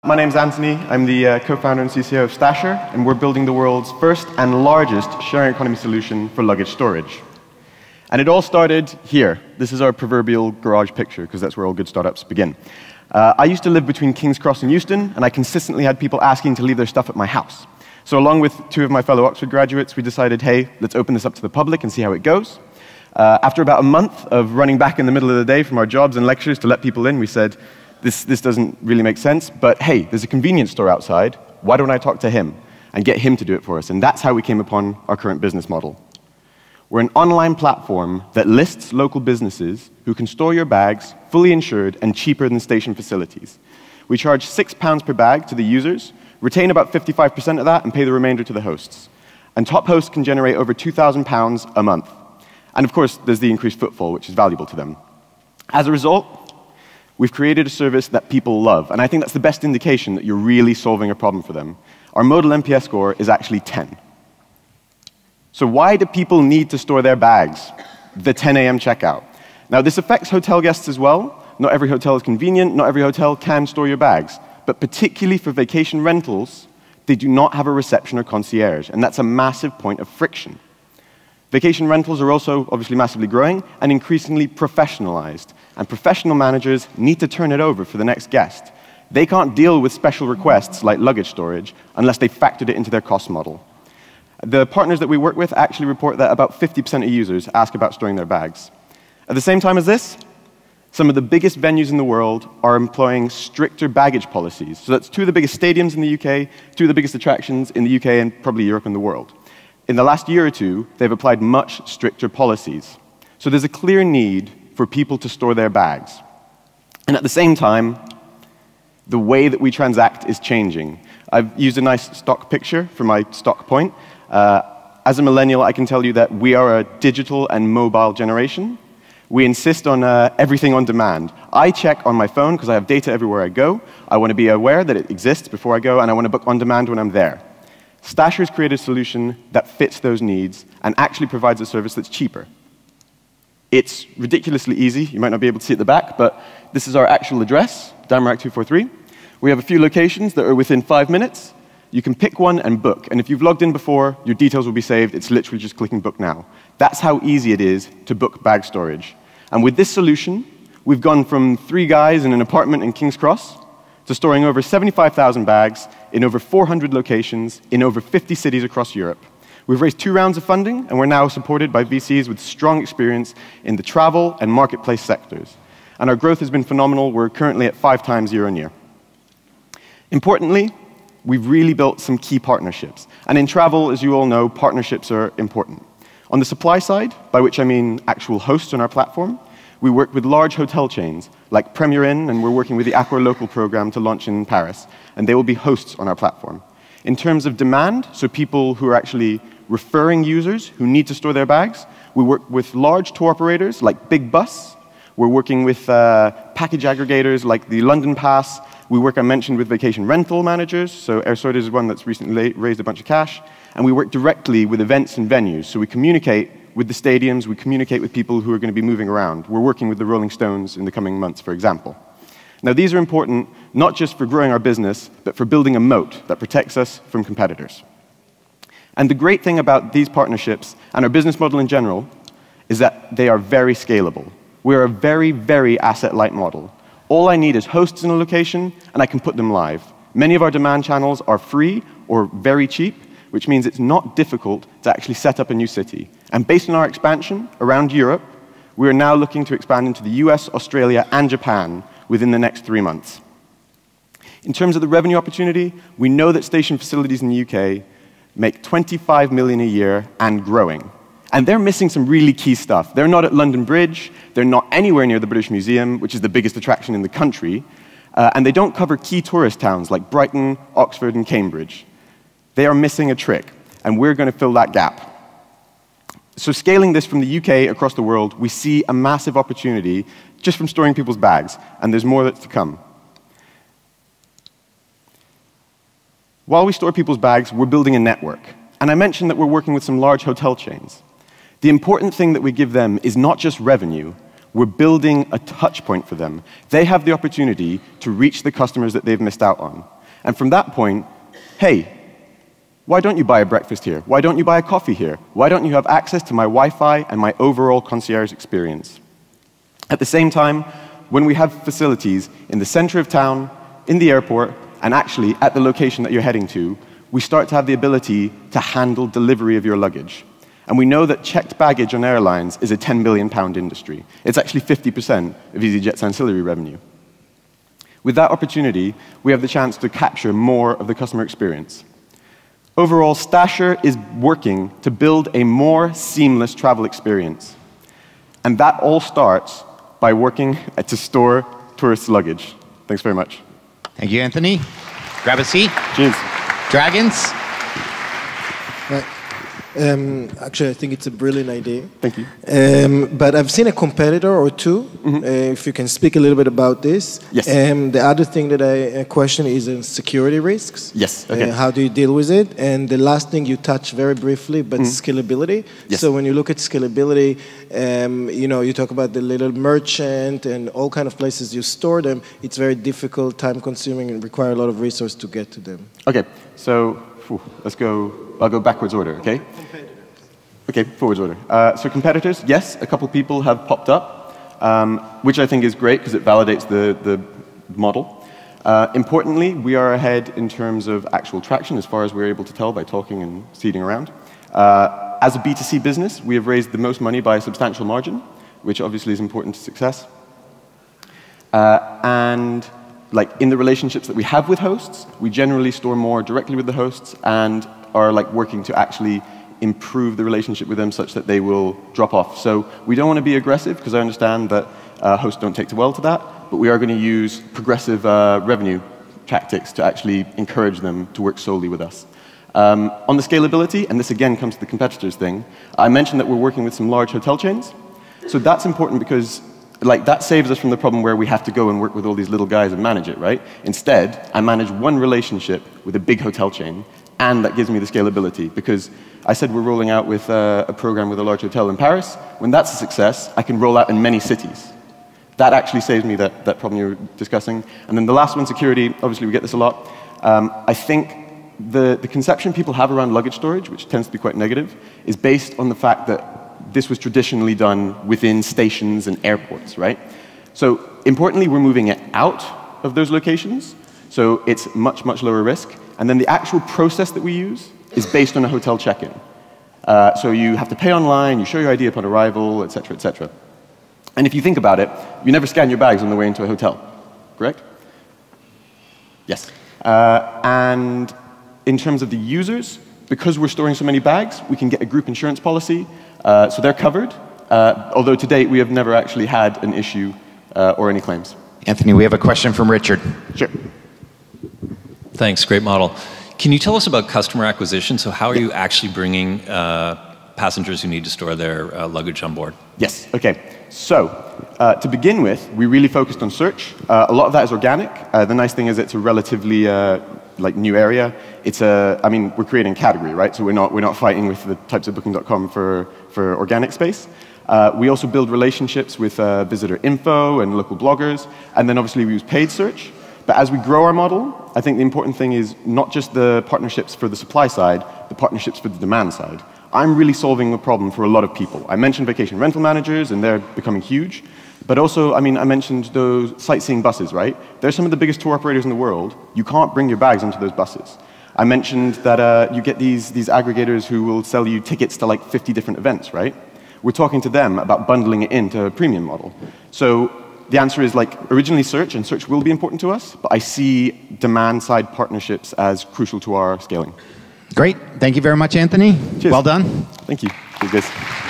My name's Anthony. I'm the co-founder and CCO of Stasher, and we're building the world's first and largest sharing economy solution for luggage storage. And it all started here. This is our proverbial garage picture, because that's where all good startups begin. I used to live between King's Cross and Euston, and I consistently had people asking to leave their stuff at my house. So along with two of my fellow Oxford graduates, we decided, hey, let's open this up to the public and see how it goes. After about a month of running back in the middle of the day from our jobs and lectures to let people in, we said, this doesn't really make sense, but hey, there's a convenience store outside. Why don't I talk to him and get him to do it for us? And that's how we came upon our current business model. We're an online platform that lists local businesses who can store your bags fully insured and cheaper than station facilities. We charge £6 per bag to the users, retain about 55% of that, and pay the remainder to the hosts. And top hosts can generate over £2,000 a month. And of course, there's the increased footfall, which is valuable to them. As a result, we've created a service that people love, and I think that's the best indication that you're really solving a problem for them. Our modal NPS score is actually 10. So why do people need to store their bags? The 10 a.m. checkout. Now, this affects hotel guests as well. Not every hotel is convenient. Not every hotel can store your bags. But particularly for vacation rentals, they do not have a reception or concierge, and that's a massive point of friction. Vacation rentals are also obviously massively growing and increasingly professionalized. And professional managers need to turn it over for the next guest. They can't deal with special requests like luggage storage unless they factored it into their cost model. The partners that we work with actually report that about 50% of users ask about storing their bags. At the same time as this, some of the biggest venues in the world are employing stricter baggage policies. So that's two of the biggest stadiums in the UK, two of the biggest attractions in the UK and probably Europe and the world. In the last year or two, they've applied much stricter policies. So there's a clear need for people to store their bags. And at the same time, the way that we transact is changing. I've used a nice stock picture for my stock point. As a millennial, I can tell you that we are a digital and mobile generation. We insist on everything on demand. I check on my phone because I have data everywhere I go. I want to be aware that it exists before I go, and I want to book on demand when I'm there. Stasher's created a solution that fits those needs and actually provides a service that's cheaper. It's ridiculously easy. You might not be able to see at the back, but this is our actual address, Damarack 243. We have a few locations that are within 5 minutes. You can pick one and book. And if you've logged in before, your details will be saved. It's literally just clicking book now. That's how easy it is to book bag storage. And with this solution, we've gone from 3 guys in an apartment in King's Cross to storing over 75,000 bags in over 400 locations in over 50 cities across Europe. We've raised 2 rounds of funding, and we're now supported by VCs with strong experience in the travel and marketplace sectors. And our growth has been phenomenal. We're currently at 5 times year on year. Importantly, we've really built some key partnerships. And in travel, as you all know, partnerships are important. On the supply side, by which I mean actual hosts on our platform, we work with large hotel chains like Premier Inn, and we're working with the Accor Local program to launch in Paris, and they will be hosts on our platform. In terms of demand, so people who are actually referring users who need to store their bags, we work with large tour operators like Big Bus. We're working with package aggregators like the London Pass. We work, I mentioned, with vacation rental managers, so AirSort is one that's recently raised a bunch of cash. And we work directly with events and venues, so we communicate with the stadiums, we communicate with people who are going to be moving around. We're working with the Rolling Stones in the coming months, for example. Now, these are important not just for growing our business, but for building a moat that protects us from competitors. And the great thing about these partnerships and our business model in general is that they are very scalable. We're a very, very asset-light model. All I need is hosts in a location, and I can put them live. Many of our demand channels are free or very cheap, which means it's not difficult to actually set up a new city. And based on our expansion around Europe, we are now looking to expand into the US, Australia, and Japan within the next 3 months. In terms of the revenue opportunity, we know that station facilities in the UK make 25 million a year and growing. And they're missing some really key stuff. They're not at London Bridge, they're not anywhere near the British Museum, which is the biggest attraction in the country, and they don't cover key tourist towns like Brighton, Oxford, and Cambridge. They are missing a trick, and we're going to fill that gap. So scaling this from the UK across the world, we see a massive opportunity just from storing people's bags, and there's more that's to come. While we store people's bags, we're building a network. And I mentioned that we're working with some large hotel chains. The important thing that we give them is not just revenue, we're building a touch point for them. They have the opportunity to reach the customers that they've missed out on. And from that point, hey, why don't you buy a breakfast here? Why don't you buy a coffee here? Why don't you have access to my Wi-Fi and my overall concierge experience? At the same time, when we have facilities in the center of town, in the airport, and actually at the location that you're heading to, we start to have the ability to handle delivery of your luggage. And we know that checked baggage on airlines is a £10 billion industry. It's actually 50% of EasyJet's ancillary revenue. With that opportunity, we have the chance to capture more of the customer experience. Overall, Stasher is working to build a more seamless travel experience. And that all starts by working to store tourists' luggage. Thanks very much. Thank you, Anthony. Grab a seat. Cheers. Dragons. Actually, I think it's a brilliant idea. Thank you. But I've seen a competitor or two. If you can speak a little bit about this. Yes. The other thing that I question is security risks. Yes. Okay. How do you deal with it? And the last thing you touched very briefly, but scalability. Yes. So when you look at scalability, you talk about the little merchant and all kind of places you store them. It's very difficult, time-consuming, and require a lot of resource to get to them. Okay. So let's go. I'll go backwards order. Okay. Okay, forwards order. So competitors, yes, a couple people have popped up, which I think is great because it validates the model. Importantly, we are ahead in terms of actual traction as far as we're able to tell by talking and seeding around. As a B2C business, we have raised the most money by a substantial margin, which obviously is important to success. And like in the relationships that we have with hosts, we generally store more directly with the hosts and are like working to actually improve the relationship with them such that they will drop off. So we don't want to be aggressive because I understand that hosts don't take too well to that, but we are going to use progressive revenue tactics to actually encourage them to work solely with us. On the scalability, and this again comes to the competitors thing, I mentioned that we're working with some large hotel chains. So that's important because like that saves us from the problem where we have to go and work with all these little guys and manage it, right? Instead, I manage one relationship with a big hotel chain, and that gives me the scalability because I said we're rolling out with a program with a large hotel in Paris. When that's a success, I can roll out in many cities. That actually saves me that problem you were discussing. And then the last one, security, obviously we get this a lot. I think the conception people have around luggage storage, which tends to be quite negative, is based on the fact that this was traditionally done within stations and airports, right? So importantly, we're moving it out of those locations, so it's much, much lower risk. And then the actual process that we use is based on a hotel check-in. So you have to pay online, you show your ID upon arrival, et cetera, et cetera. And if you think about it, you never scan your bags on the way into a hotel, correct? Yes. And in terms of the users, because we're storing so many bags, we can get a group insurance policy, so they're covered. Although to date, we have never actually had an issue or any claims. Anthony, we have a question from Richard. Sure. Thanks, great model. Can you tell us about customer acquisition? So how are you actually bringing passengers who need to store their luggage on board? Yes, okay. So to begin with, we really focused on search. A lot of that is organic. The nice thing is it's a relatively like new area. It's I mean, we're creating a category, right? So we're not fighting with the types of Booking.com for organic space. We also build relationships with visitor info and local bloggers, and then obviously we use paid search. But as we grow our model, I think the important thing is not just the partnerships for the supply side, the partnerships for the demand side. I'm really solving the problem for a lot of people. I mentioned vacation rental managers, and they're becoming huge. But also, I mean, I mentioned those sightseeing buses, right? They're some of the biggest tour operators in the world. You can't bring your bags onto those buses. I mentioned that you get these aggregators who will sell you tickets to like 50 different events, right? We're talking to them about bundling it into a premium model. So the answer is like originally search, and search will be important to us, but I see demand-side partnerships as crucial to our scaling. Great. Thank you very much, Anthony. Cheers. Well done. Thank you. Cheers, guys.